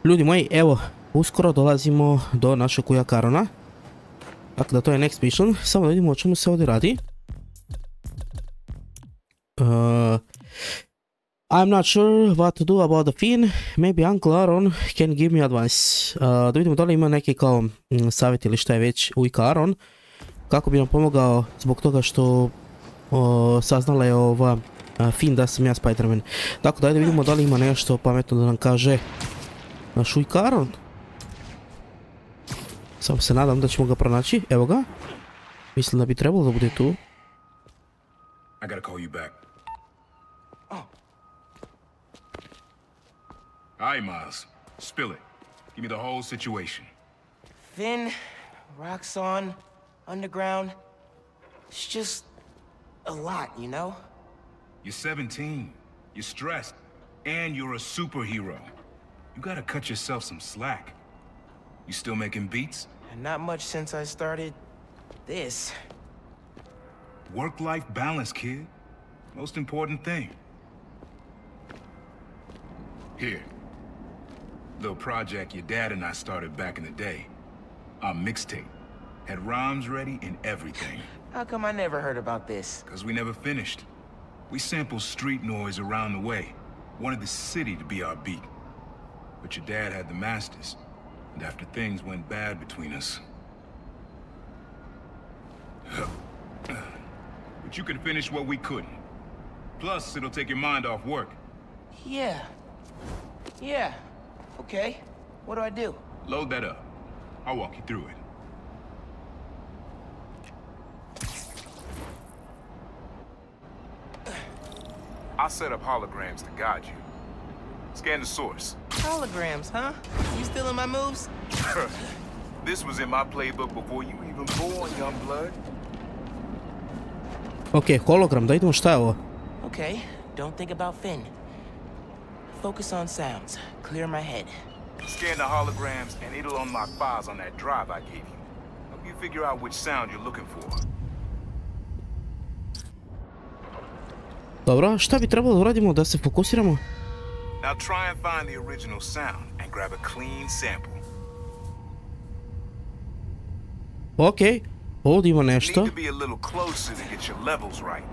Ljudi moji, evo, uskoro dolazimo do našeg ujaka Arona. Tako da to je next mission. Samo da vidimo o čemu se ovdje radi. I'm not sure what to do about the Phin. Maybe Uncle Aron can give me advice. Da vidimo da li ima neki kao savjet ili šta je već ujka Aron. Kako bi nam pomogao zbog toga što saznala je ova Phin da sam ja Spajdermen. Tako da ajde vidimo da li ima nešto pametno da nam kaže naš ujka Aron. Samo se nadam da ćemo ga pronaći. Evo ga. Mislim da bi trebalo da bude tu. I gotta call you back. Oh. Alright, Miles. Spill it. Give me the whole situation. Phin, rocks on, underground. It's just a lot, you know? You're 17. You're stressed. And you're a superhero. You gotta cut yourself some slack. You still making beats? Not much since I started this. Work-life balance, kid. Most important thing. Here. Little project your dad and I started back in the day. Our mixtape. Had rhymes ready and everything. How come I never heard about this? Because we never finished. We sampled street noise around the way. Wanted the city to be our beat. But your dad had the masters. And after things went bad between us... But you can finish what we couldn't. Plus, it'll take your mind off work. Yeah. Yeah. Okay. What do I do? Load that up. I'll walk you through it. I'll set up holograms to guide you. Scan the source. Holograms, huh? You stealing my moves? This was in my playbook before you even born, young blood. Ok, hologram, da idemo šta je ovo? Okay, don't think about Phin. Focus on sounds. Clear my head. Scan the holograms and it'll unlock files on that drive I gave you. Help you figure out which sound you're looking for. Dobro, šta bi trebalo da uradimo da se fokusiramo? Now try and find the original sound and grab a clean sample. Ok, ovdje ima nešto. Need to be a little closer to get your levels right.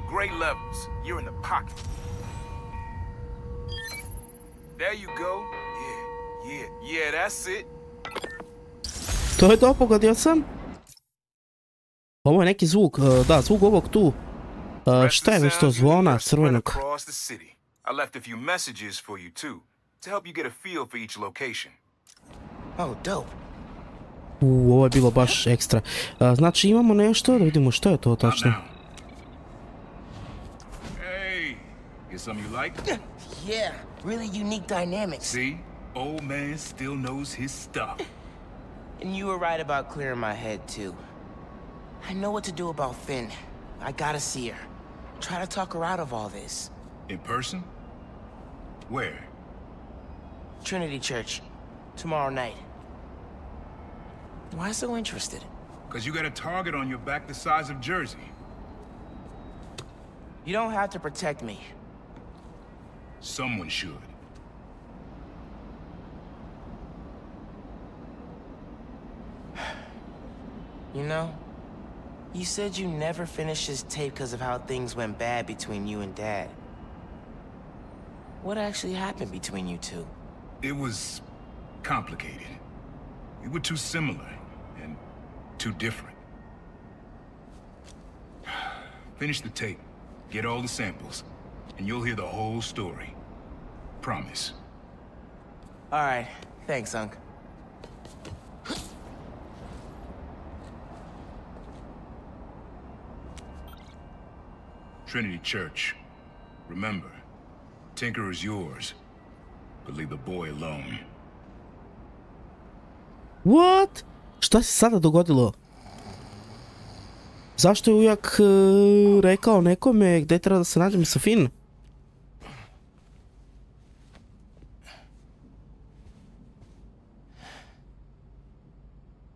Great levels. You're in the pocket. There you go. Yeah, that's it. To je to, pogodio sam. Ovo je neki zvuk, da, zvuk ovog tu. Šta je već to zvona crvenog? I left a few messages for you too, to help you get a feel for each location. Oh, dope. Ovo je bilo baš ekstra. Znači imamo nešto, da vidimo šta je to tačno. Hey, get some you like? Yeah, really unique dynamics. See, old man still knows his stuff. And you were right about clearing my head too. I know what to do about Phin. I gotta see her. Try to talk her out of all this. In person? Where? Trinity Church. Tomorrow night. Why so interested? Because you got a target on your back the size of Jersey. You don't have to protect me. Someone should. You know, you said you never finished this tape because of how things went bad between you and Dad. What actually happened between you two? It was complicated. We were too similar and too different. Finish the tape, get all the samples, and you'll hear the whole story. Promise. All right, thanks, Unc. Trinity Church. Remember, Tinker is yours, but leave the boy alone. What? Šta se sada dogodilo? Zašto je ujak rekao nekome gdje treba da se nađem sa Phin?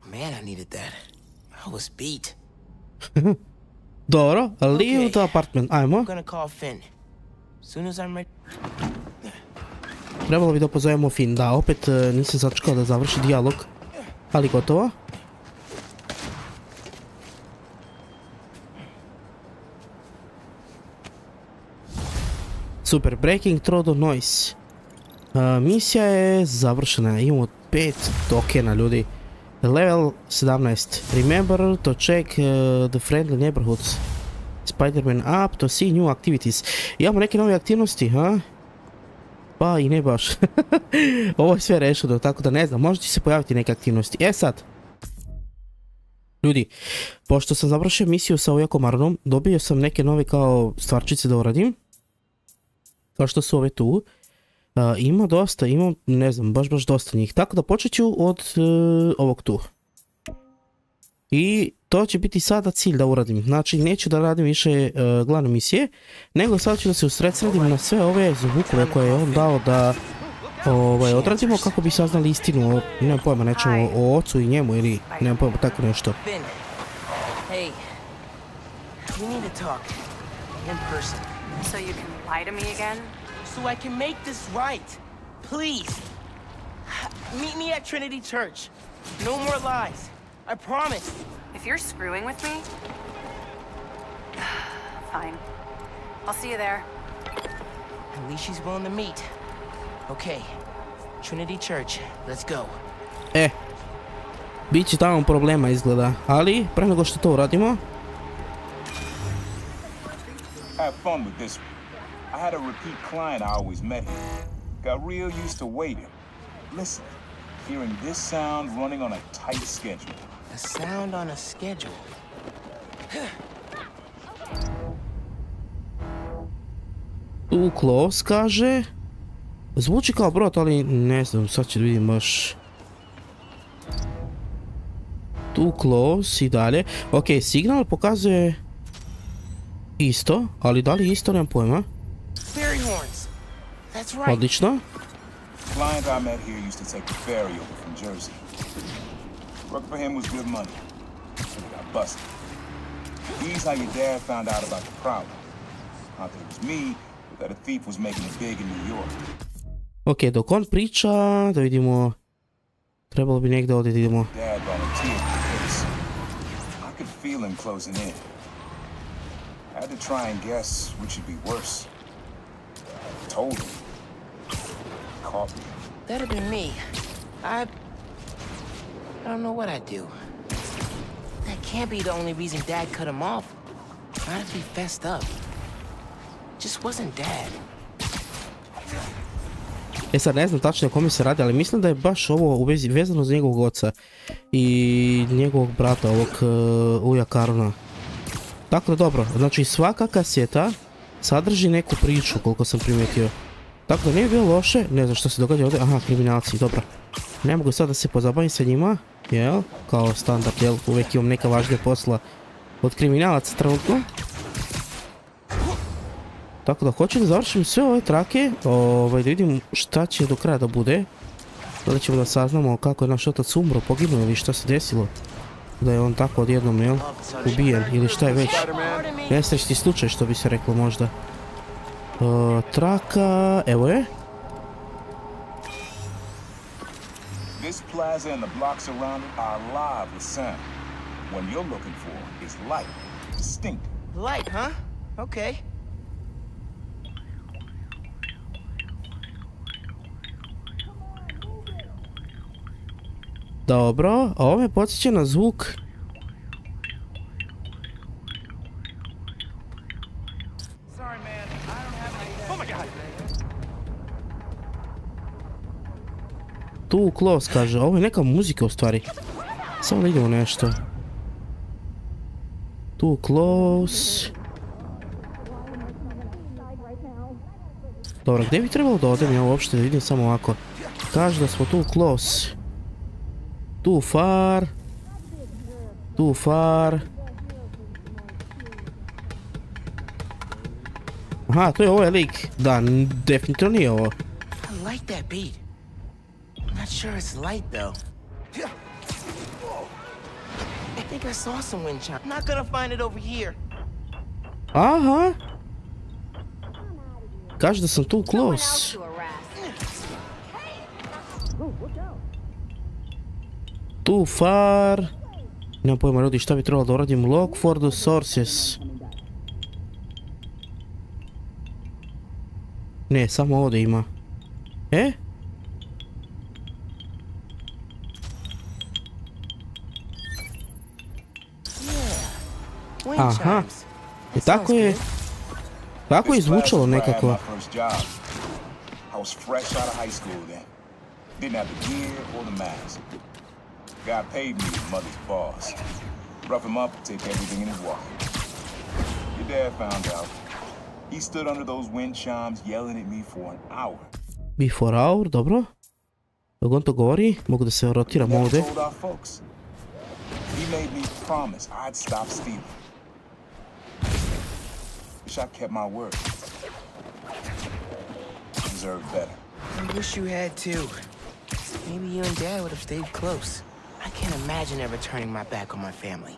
Man, I needed that. I was beat. Dobro, leave the apartment, ajmo. I'm gonna call Phin. Soon as I'm ready. Trebalo bi da pozovemo Phin, da, opet nisam sačekao da završi dijalog, ali gotovo. Super, breaking through the noise. Misija je završena, imamo 5 tokena, ljudi. Level 17. Remember to check the friendly neighborhoods. Spajdermen up to see new activities. Imamo neke nove aktivnosti, ha? Pa i ne baš. Ovo je sve rešeno, tako da ne znam, možda će se pojaviti neke aktivnosti. E sad. Ljudi, pošto sam završio misiju sa ujakom Aronom, dobio sam neke nove kao stvarčice da uradim. Kao što su ove tu. Ima dosta, ima, ne znam, baš dosta njih. Tako da počet ću od ovog tu. I to će biti sada cilj da uradim. Znači, neću da radim više glavne misije, nego sad ću da se usredsredim na sve ove zvukove koje je on dao da odradimo kako bi saznali istinu o, nemam pojma, nečemu o ocu i njemu ili nemam pojma, tako nešto. Hey, we need to talk in person. So you can lie to me again? So I can make this right. Please. Meet me at Trinity Church. No more lies. I promise. If you're screwing with me... Fine. I'll see you there. At least she's willing to meet. Okay. Trinity Church. Let's go. Bit će tamo problema izgleda, ali pre nego što to uradimo... Have fun with this one. I had a repeat client I always met here. Got real used to waiting. Listen, hearing this sound running on a tight schedule. A sound on a schedule. Too close, kaže. Zvuči kao brod, ali ne znam, sad ću da vidim baš. Too close i dalje. Ok, signal pokazuje isto, ali da li isto, nemam pojma. Odlično. Client I met here used to take the ferry over from Jersey. Work for him was good money. He got busted. He's how your dad found out about the problem. Not that it was me, but that a thief was making it big in New York. Ok, dok on priča, da vidimo, trebalo bi negdje ovdje da idemo. Dad volunteered for this. I could feel him closing in. I had to try and guess which would be worse. I told him. Caught me. That'd be me. I don't know what I'd do. That can't be the only reason Dad cut him off. Not if he fessed up. Just wasn't Dad. Sad ne znam tačno o kome se radi, ali mislim da je baš ovo vezano za njegovog oca i njegovog brata, ovog ujaka Arona. Tako da dobro, znači svaka kaseta sadrži neku priču, koliko sam primijetio. Tako da nije bilo loše, ne znam što se događa ovdje, aha, kriminalci, dobro. Ne mogu sad da se pozabavim sa njima, jel, kao standard, jel, uvijek imam neka važnija posla od kriminalaca trenutno. Tako da hoću da završim sve ove trake, da vidim šta će do kraja da bude. Da li ćemo da saznamo kako je naš otac umro, poginuo ili šta se desilo. Da je on tako odjednom, jel, ubijen ili šta je već. Nesrećni slučaj, što bi se reklo možda. Traka, evo je. This plaza and the blocks around it are alive with sound. What you're looking for is light, distinct. Light, huh? Okay. Dobro, a ovo me podsjeća na zvuk. Too close, kaže, ovo je neka muzika u stvari. Samo da idemo nešto. Too close. Dobro, gdje bi trebalo da odem ja uopšte, da vidim samo ovako. Kaže da smo too close. Too far. Too far. Aha, to je ovaj lik. Da, definitivno nije ovo. I like that beat. Not sure it's light though. I think I saw some wind chime. Not gonna find it over here. Aha! Kaže da sam tu close. Too far. Nemam pojma ljudi šta bi trebalo da uradim. Look for the sources. Ne, samo ovdje ima. E? Aha. I tako je. Tako je zvučalo nekako. I was fresh out of high school then. Didn't have the gear or the mask. Guy paid me his mother's boss. Rough him up, take everything in his wallet. Your dad found out. He stood under those wind chimes yelling at me for an hour. Before hour, dobro. Dok on to govori, mogu da se rotiram ovdje. Told our folks. He made me promise I'd stop stealing. Wish I kept my word. Deserved better. I wish you had too. Maybe you and Dad would have stayed close. I can't imagine ever turning my back on my family.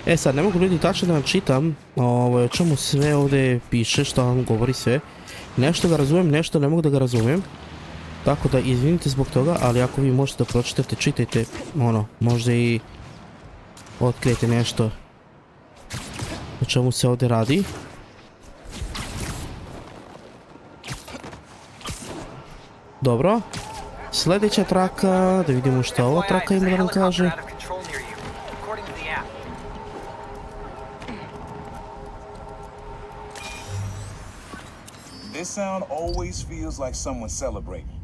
E sad, ne mogu ljudi tačno da vam čitam o čemu sve ovdje piše, što vam govori sve. Nešto ga razumijem, nešto ne mogu da ga razumijem. Tako da izvinite zbog toga, ali ako vi možete da pročitate, čitajte, možda i otkrijete nešto o čemu se ovdje radi. Dobro. Sljedeća traka, da vidimo šta ova traka ima da nam kaže. This sound always feels like someone celebrating,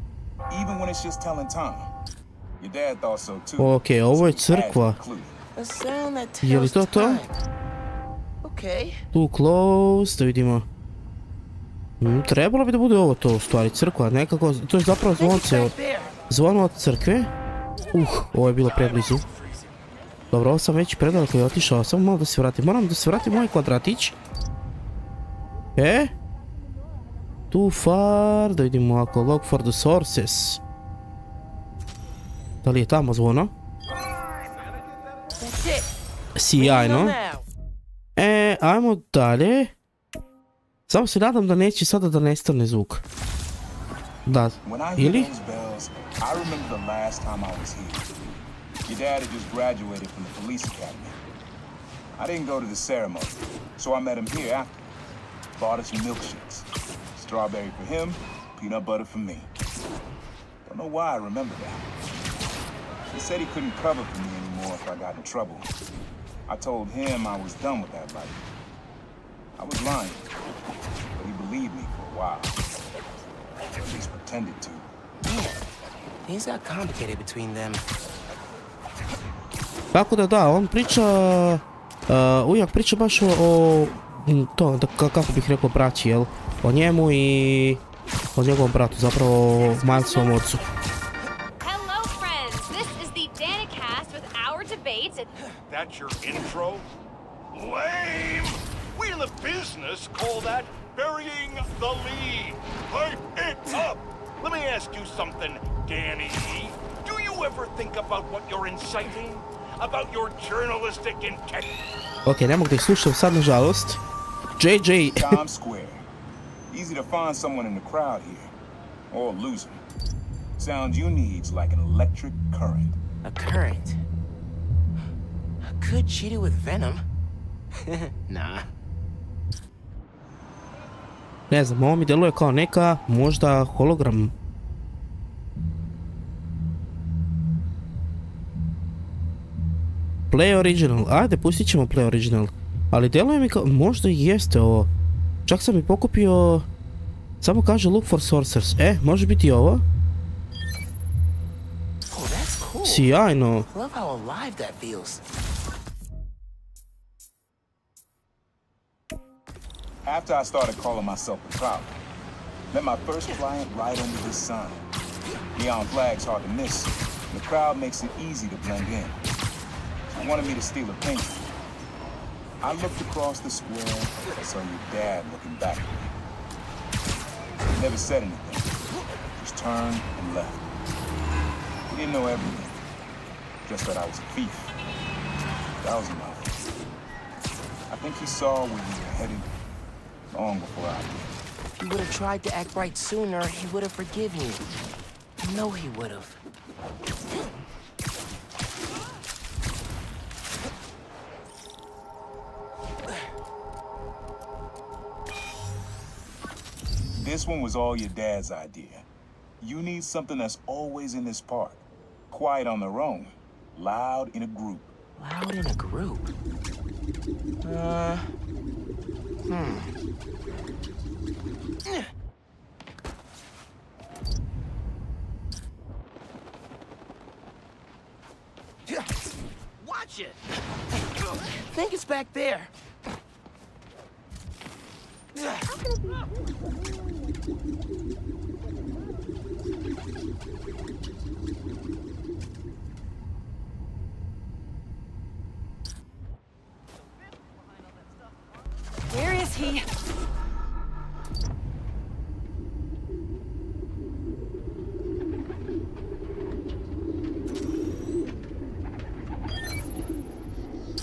even when it's just telling time. Your dad thought so too. Ok, ovo je crkva. Je li to to? Too close, da vidimo. Trebalo bi da bude ovo to u stvari, crkva, nekako, to je zapravo zvonce, zvono od crkve. Ovo je bilo preblizu. Dobro, ovo sam već predaleko je otišao, samo malo da se vratim, moram da se vratim ovaj kvadratić. Too far, da vidimo ako look for the sources. Da li je tamo zvono? Sjajno. Ajmo dalje. Samo se nadam da neće sada da nestane zvuk. Da, ili? I remember the last time I was here. Your dad had just graduated from the police academy. I didn't go to the ceremony, so I met him here after. Bought us some milkshakes. Strawberry for him, peanut butter for me. Don't know why I remember that. He said he couldn't cover for me anymore if I got in trouble. I told him I was done with that life. I was lying, but he believed me for a while. Or at least pretended to. Man, things got complicated between them. Tako da, on priča, ujak priča baš o to, kako bih rekao, braći, jel? O njemu i o njegovom bratu, zapravo Majlsovom ocu. Hello friends, this is the Danicast with our debates at... That's your intro? Lame! We in the business call that burying the lead. Pipe it up! Let me ask you something, Danny. Do you ever think about what you're inciting? About your journalistic integrity? Ok, ne mogu da ih slušam sad, nažalost. JJ. Times Square. Easy to find someone in the crowd here. Or lose them. Sound you need's like an electric current. A current? Could cheat it with venom? Nah. Ne znam, ovo mi djeluje kao neka, možda hologram. Play original, ajde pustit ćemo play original. Ali djeluje mi kao, možda i jeste ovo. Čak sam i pokupio, samo kaže look for sources. Može biti i ovo. Oh, that's cool. Sjajno. Love how alive that feels. After I started calling myself the crowd, met my first client right under this sign. Neon flag's hard to miss. The crowd makes it easy to blend in. He wanted me to steal a painting. I looked across the square and saw your dad looking back at me. He never said anything, just turned and left. He didn't know everything, just that I was a thief. I was enough. I think he saw where we were headed long before I did. If you would have tried to act right sooner, he would have forgiven you. I know he would have. This one was all your dad's idea. You need something that's always in this park. Quiet on their own. Loud in a group. Loud in a group? Watch it! I think it's back there. Where is he?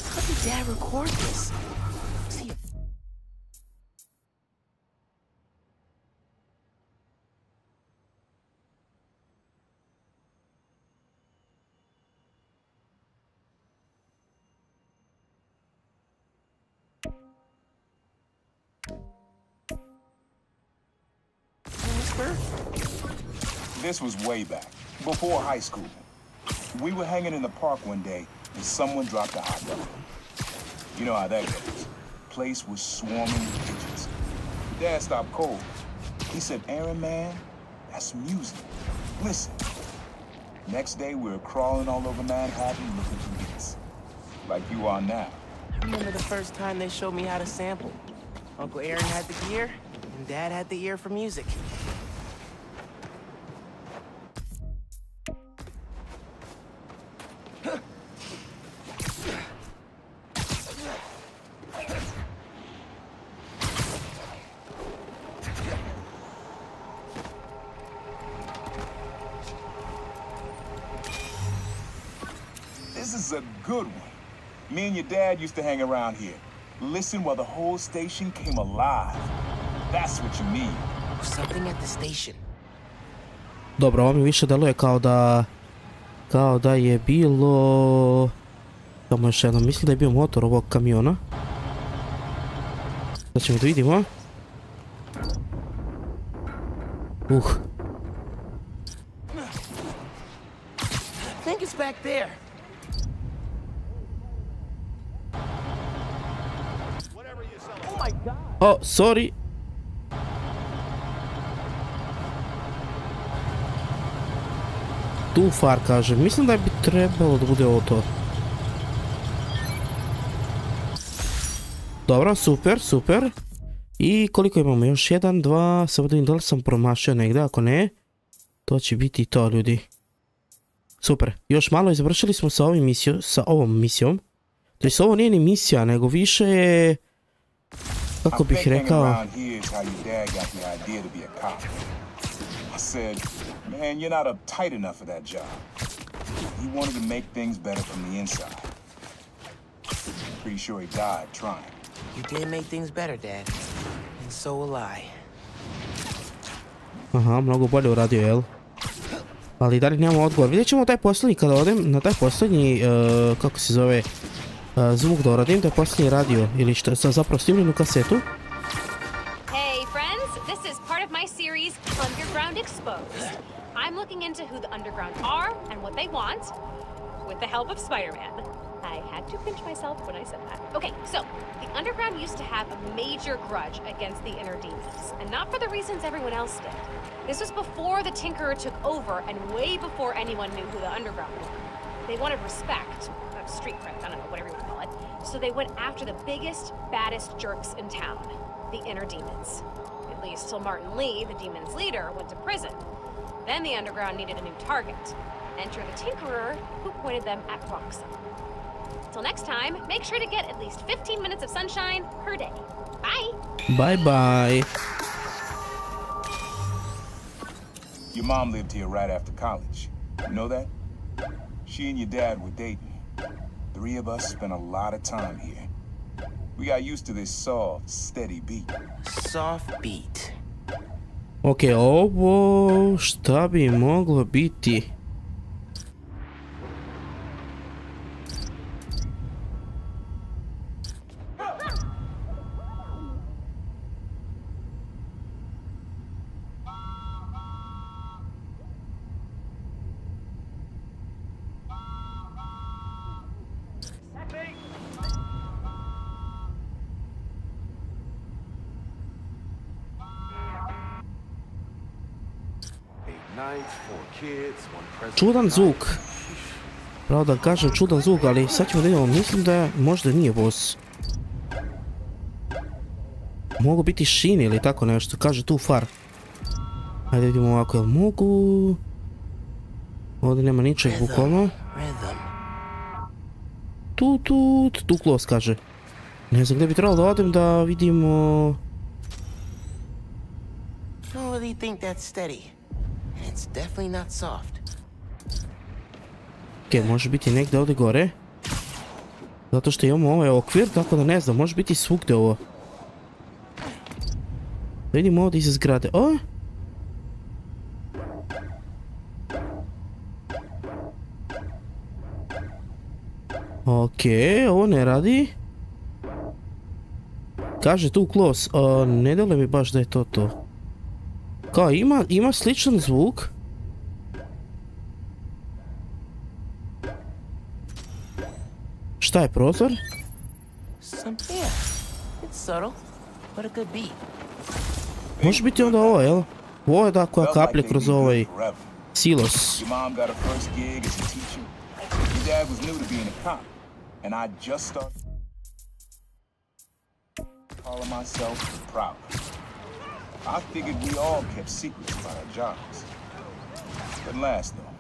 How did Dad record this? See, This was way back, before high school. We were hanging in the park one day, and someone dropped a hot dog. You know how that goes. Place was swarming with pigeons. Dad stopped cold. He said, "Aaron, man, that's music. Listen." Next day, we were crawling all over Manhattan looking for beats. Like you are now. I remember the first time they showed me how to sample. Uncle Aaron had the gear, and Dad had the ear for music. This is a good one. Me and your dad used to hang around here. Listen while the whole station came alive. That's what you need. Something at the station. Dobro, ovo mi više deluje kao da je bilo... Samo još jedno, mislim da je bio motor ovog kamiona. Sad ćemo da vidimo. I think it's back there. Oh my God. Oh, sorry. Tu far kaže, mislim da bi trebalo da bude ovo to. Dobro, super, super. I koliko imamo? Još 1, 2, samo da vidim da li sam promašio negdje, ako ne, to će biti to, ljudi. Super, još malo i završili smo sa ovom misijom. To jest ovo nije ni misija, nego više je... Kako bih rekao... Man, you're not uptight enough for that job. He wanted to make things better from the inside. Pretty sure he died trying. You did make things better, Dad. And so will I. Aha, mnogo bolje uradio, jel? Ali da li nemamo odgovor? Vidjet ćemo taj posljednji, kada odem na taj posljednji, kako se zove, zvuk da uradim, to je posljednji radio, ili što je zapravo snimljenu kasetu. Hey, friends, this is part of my series, Underground Exposed. I'm looking into who the Underground are and what they want, with the help of Spajdermen. I had to pinch myself when I said that. Okay, so, the Underground used to have a major grudge against the Inner Demons, and not for the reasons everyone else did. This was before the Tinkerer took over, and way before anyone knew who the Underground were. They wanted respect, street cred, I don't know, whatever you want to call it, so they went after the biggest, baddest jerks in town, the Inner Demons. At least till Martin Lee, the Demons' leader, went to prison. Then the Underground needed a new target. Enter the Tinkerer, who pointed them at Roxy. Till next time, make sure to get at least 15 minutes of sunshine per day. Bye! Bye-bye. Your mom lived here right after college. You know that? She and your dad were dating. The three of us spent a lot of time here. We got used to this soft, steady beat. Soft beat. Ok, ovo šta bi moglo biti? Čudan zvuk. Pravo da kažem čudan zvuk, ali sad ćemo da vidimo, mislim da možda nije boss. Mogu biti šini ili tako nešto, kaže tu far. Ajde vidimo ovako, jel mogu... Ovdje nema ničeg bukvalno. Tu close kaže. Ne znam gdje bi trebalo da odem da vidimo... Don't really think that's steady. It's definitely not soft. Ok, može biti negdje ovdje gore. Zato što imamo ovaj okvir, tako da ne znam, može biti svugdje ovo. Vidimo ovdje iza zgrade. O! Ok, ovo ne radi. Kaže tu close. Ne dole mi baš da je to. Kao ima sličan zvuk. Šta je prozor? Može biti onda ovo, jel? Ovo je da koja kaplje kroz ovaj silos. I figured we all kept secrets about our jobs. Couldn't last, though.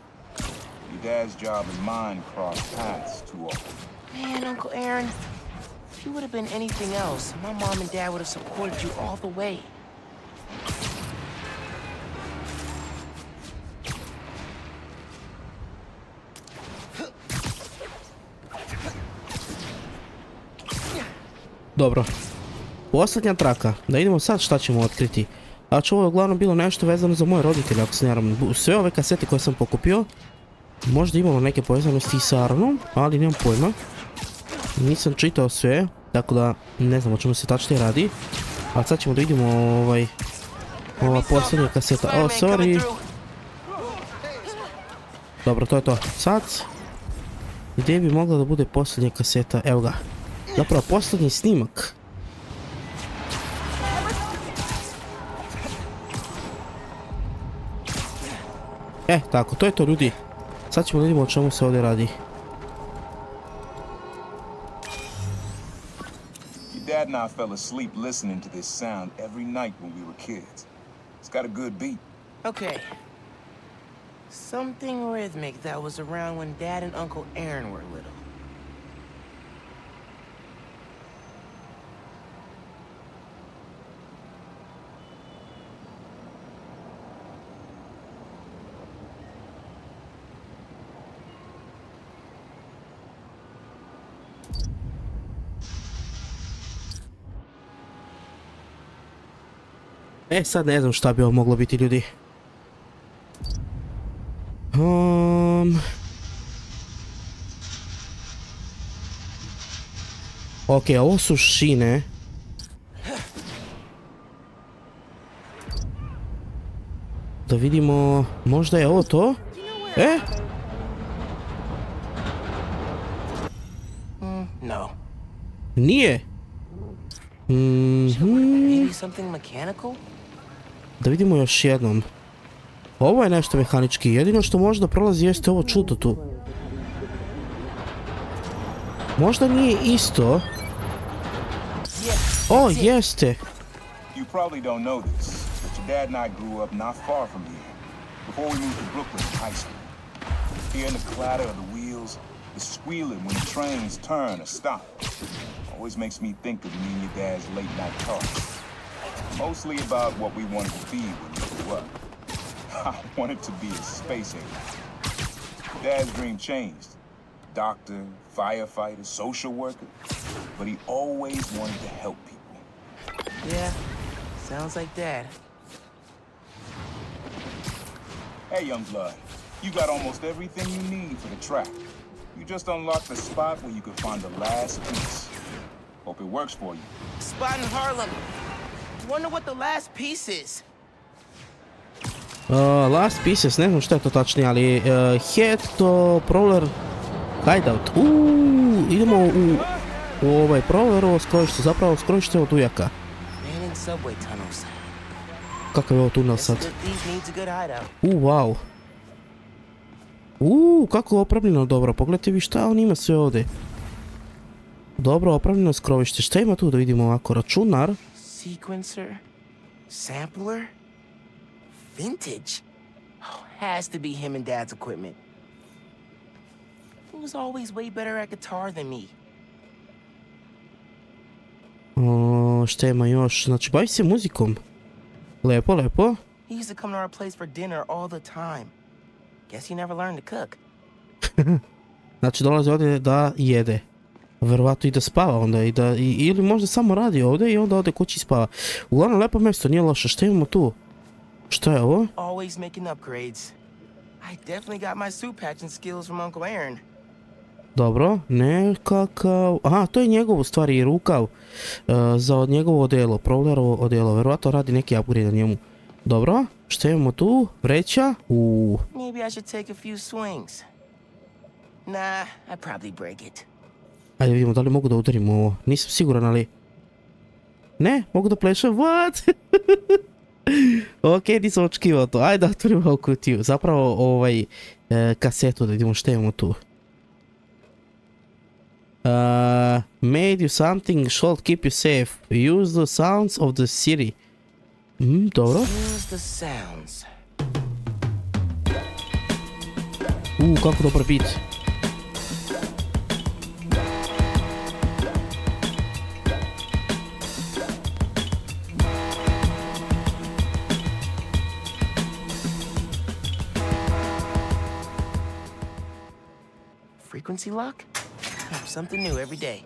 Your dad's job and mine crossed paths too often. Man, Uncle Aaron, if you would have been anything else, my mom and dad would have supported you all the way. Dobro. Posljednja traka. Da idemo sad šta ćemo otkriti. Znači ovo je uglavnom bilo nešto vezano za moje roditelje, ako se ne varam. Sve ove kasete koje sam pokupio, možda imalo neke povezanosti i sa Aronom, ali nemam pojma. Nisam čitao sve, tako da ne znam o čemu se tačnije radi. A sad ćemo da vidimo ova posljednja kaseta. Oh, sorry. Dobro, to je to. Sad, gdje bi mogla da bude posljednja kaseta? Evo ga. Zapravo, posljednji snimak. Tako, to je to ljudi. Sad ćemo da vidimo o čemu se ovdje radi. Your dad and I fell asleep listening to this sound every night when we were kids. It's got a good beat. Okay. Something rhythmic that was around when Dad and Uncle Aaron were little. Sad ne znam šta bi ovo moglo biti ljudi. Ok, ovo su šine. Da vidimo, možda je ovo to? No. Nije. Maybe something mechanical? Da vidimo još jednom. Ovo je nešto mehanički, jedino što možda prolazi jeste ovo čudo tu. Možda nije isto. O, jeste. You probably don't know this, but your dad and I grew up not far from here, before we moved to Brooklyn in high school. Hearing the clatter of the wheels, the squealing when the trains turn or stop, always makes me think of me and your dad's late night talks. Mostly about what we wanted to be when we grew up. I wanted to be a space alien. Dad's dream changed. doctor, firefighter, social worker, but he always wanted to help people. Yeah, sounds like Dad. Hey, young blood, you got almost everything you need for the track. You just unlocked the spot where you can find the last piece. Hope it works for you. Spot in Harlem. Wonder what the last piece is. Last pieces, ne znam što je to tačnije, ali head to prowler hideout. Idemo u ovaj prowlerovo skrovište, zapravo skrovište od ujaka. Kakav je ovo tunel sad? Wow. Kako je opravljeno dobro, pogledajte vi šta on ima sve ovdje. Dobro opravljeno skrovište, šta ima tu da vidimo ovako, računar. Sequencer, sampler, vintage. Oh, has to be him and Dad's equipment. He was always way better at guitar than me. Šta ima još, znači bavi se muzikom. Lepo, lepo. He used to come to our place for dinner all the time. Guess he never learned to cook. Znači dolazi ovdje da jede. Verovatno i da spava onda ili možda samo radi ovdje i onda ode kući i spava. Uglavnom lepo mjesto, nije loše. Šta imamo tu? Šta je ovo? Always making upgrades. I definitely got my suit patching skills from Uncle Aaron. Dobro, nekakav... Aha, to je njegov u stvari rukav za njegovo odelo, prowlerovo odelo. Verovatno radi neki upgrade na njemu. Dobro, šta imamo tu? Vreća? Maybe I should take a few swings. Nah, I'd probably break it. Ajde vidimo da li mogu da udarim ovo. Nisam siguran, ali... Ne, mogu da plešam. What? Ok, nisam očekivao to. Ajde da otvorimo ovu kutiju. Zapravo kasetu da vidimo šta imamo tu. Made you something should keep you safe. Use the sounds of the city. Dobro. Use the sounds. Kako dobar beat. Frequency lock? Something new every day.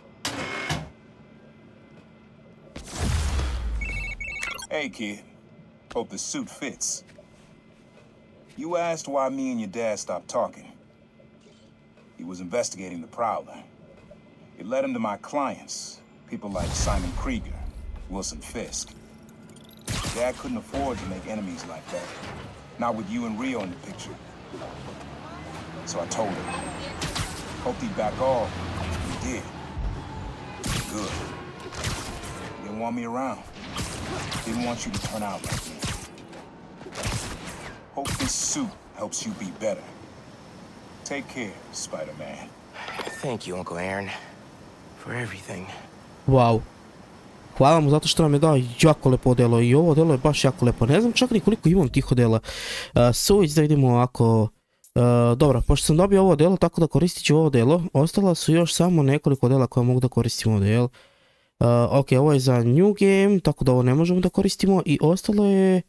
Hey, kid. Hope the suit fits. You asked why me and your dad stopped talking. He was investigating the Prowler. It led him to my clients, people like Simon Krieger, Wilson Fisk. Dad couldn't afford to make enemies like that. Not with you and Rio in the picture. So I told him. Hoped he'd back off. He did. Good. He didn't want me around. Didn't want you to turn out like me. Hope this suit helps you be better. Take care, Spider-Man. Thank you, Uncle Aaron, for everything. Wow. Hvala mu zato što nam je dao jako lepo odelo i ovo odelo je baš jako lepo. Ne znam čak ni koliko imam tih odela. Suvić da vidimo ovako. Dobro, pošto sam dobio ovo odelo, tako da koristit ću ovo odelo. Ostala su još samo nekoliko odela koje mogu da koristimo ovdje, jel? Ok, ovo je za new game, tako da ovo ne možemo da koristimo. I ostalo je...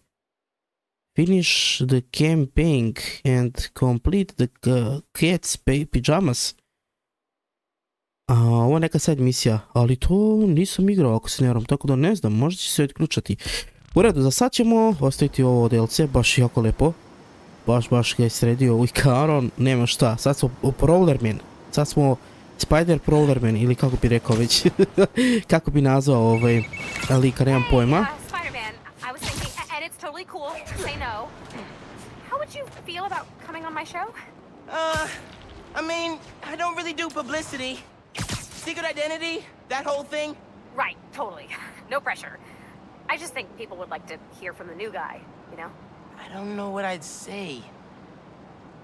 Finish the campaign and complete the cat's pyjamas. Ovo je neka side misija, ali to nisam igrao ako se ne varam, tako da ne znam, možda će se odključati. U redu, za sad ćemo ostaviti ovo DLC, baš jako lepo. Baš ga je sredio u Aron, nema šta, sad smo Prowlerman, sad smo Spider Prowlerman ili kako bi rekao već, kako bi nazvao ovaj lika, nemam pojma. Spider-Man, I was thinking, and it's totally cool to say no. How would you feel about coming on my show? I mean, I don't really do publicity. Secret identity, that whole thing. Right, totally. No pressure. I just think people would like to hear from the new guy, you know? I don't know what I'd say.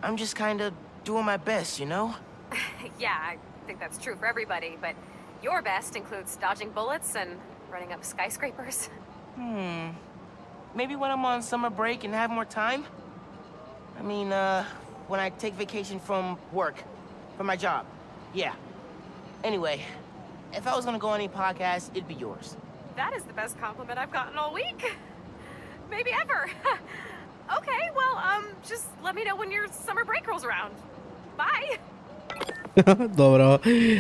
I'm just kind of doing my best, you know? Yeah, I think that's true for everybody, but your best includes dodging bullets and running up skyscrapers. Maybe when I'm on summer break and have more time? I mean, when I take vacation from work, from my job. Yeah. Anyway, if I was gonna go on any podcast, it'd be yours. That is the best compliment I've gotten all week. Maybe ever. Okay, well, just let me know when your summer break rolls around. Bye. Dobro,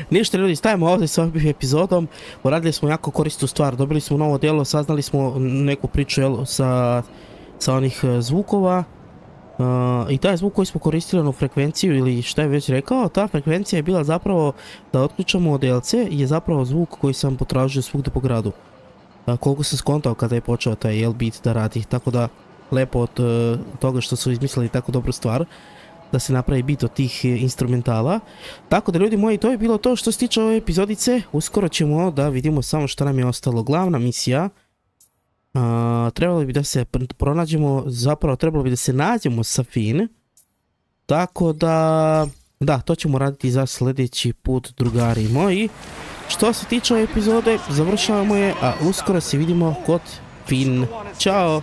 ništa ljudi, stavimo ovdje s ovim epizodom. Uradili smo jako korisnu stvar, dobili smo novo djelo, saznali smo neku priču jel, sa onih zvukova. I taj zvuk koji smo koristili na frekvenciju ili šta je već rekao, ta frekvencija je bila zapravo da otključamo DLC, je zapravo zvuk koji sam potražio svugdje po gradu. Koliko sam skontao kada je počeo taj beat da radi, tako da lepo od toga što su izmislili tako dobru stvar da se napravi bit od tih instrumentala. Tako da ljudi moji, to je bilo to što se tiče ove epizodice. Uskoro ćemo da vidimo samo što nam je ostalo. Glavna misija, trebalo bi da se pronađemo, zapravo trebalo bi da se nađemo sa Phin. Tako da, da, to ćemo raditi za sljedeći put, drugari moji. Što se tiče ove epizode, završavamo je, a uskoro se vidimo kod Phin. Ćao!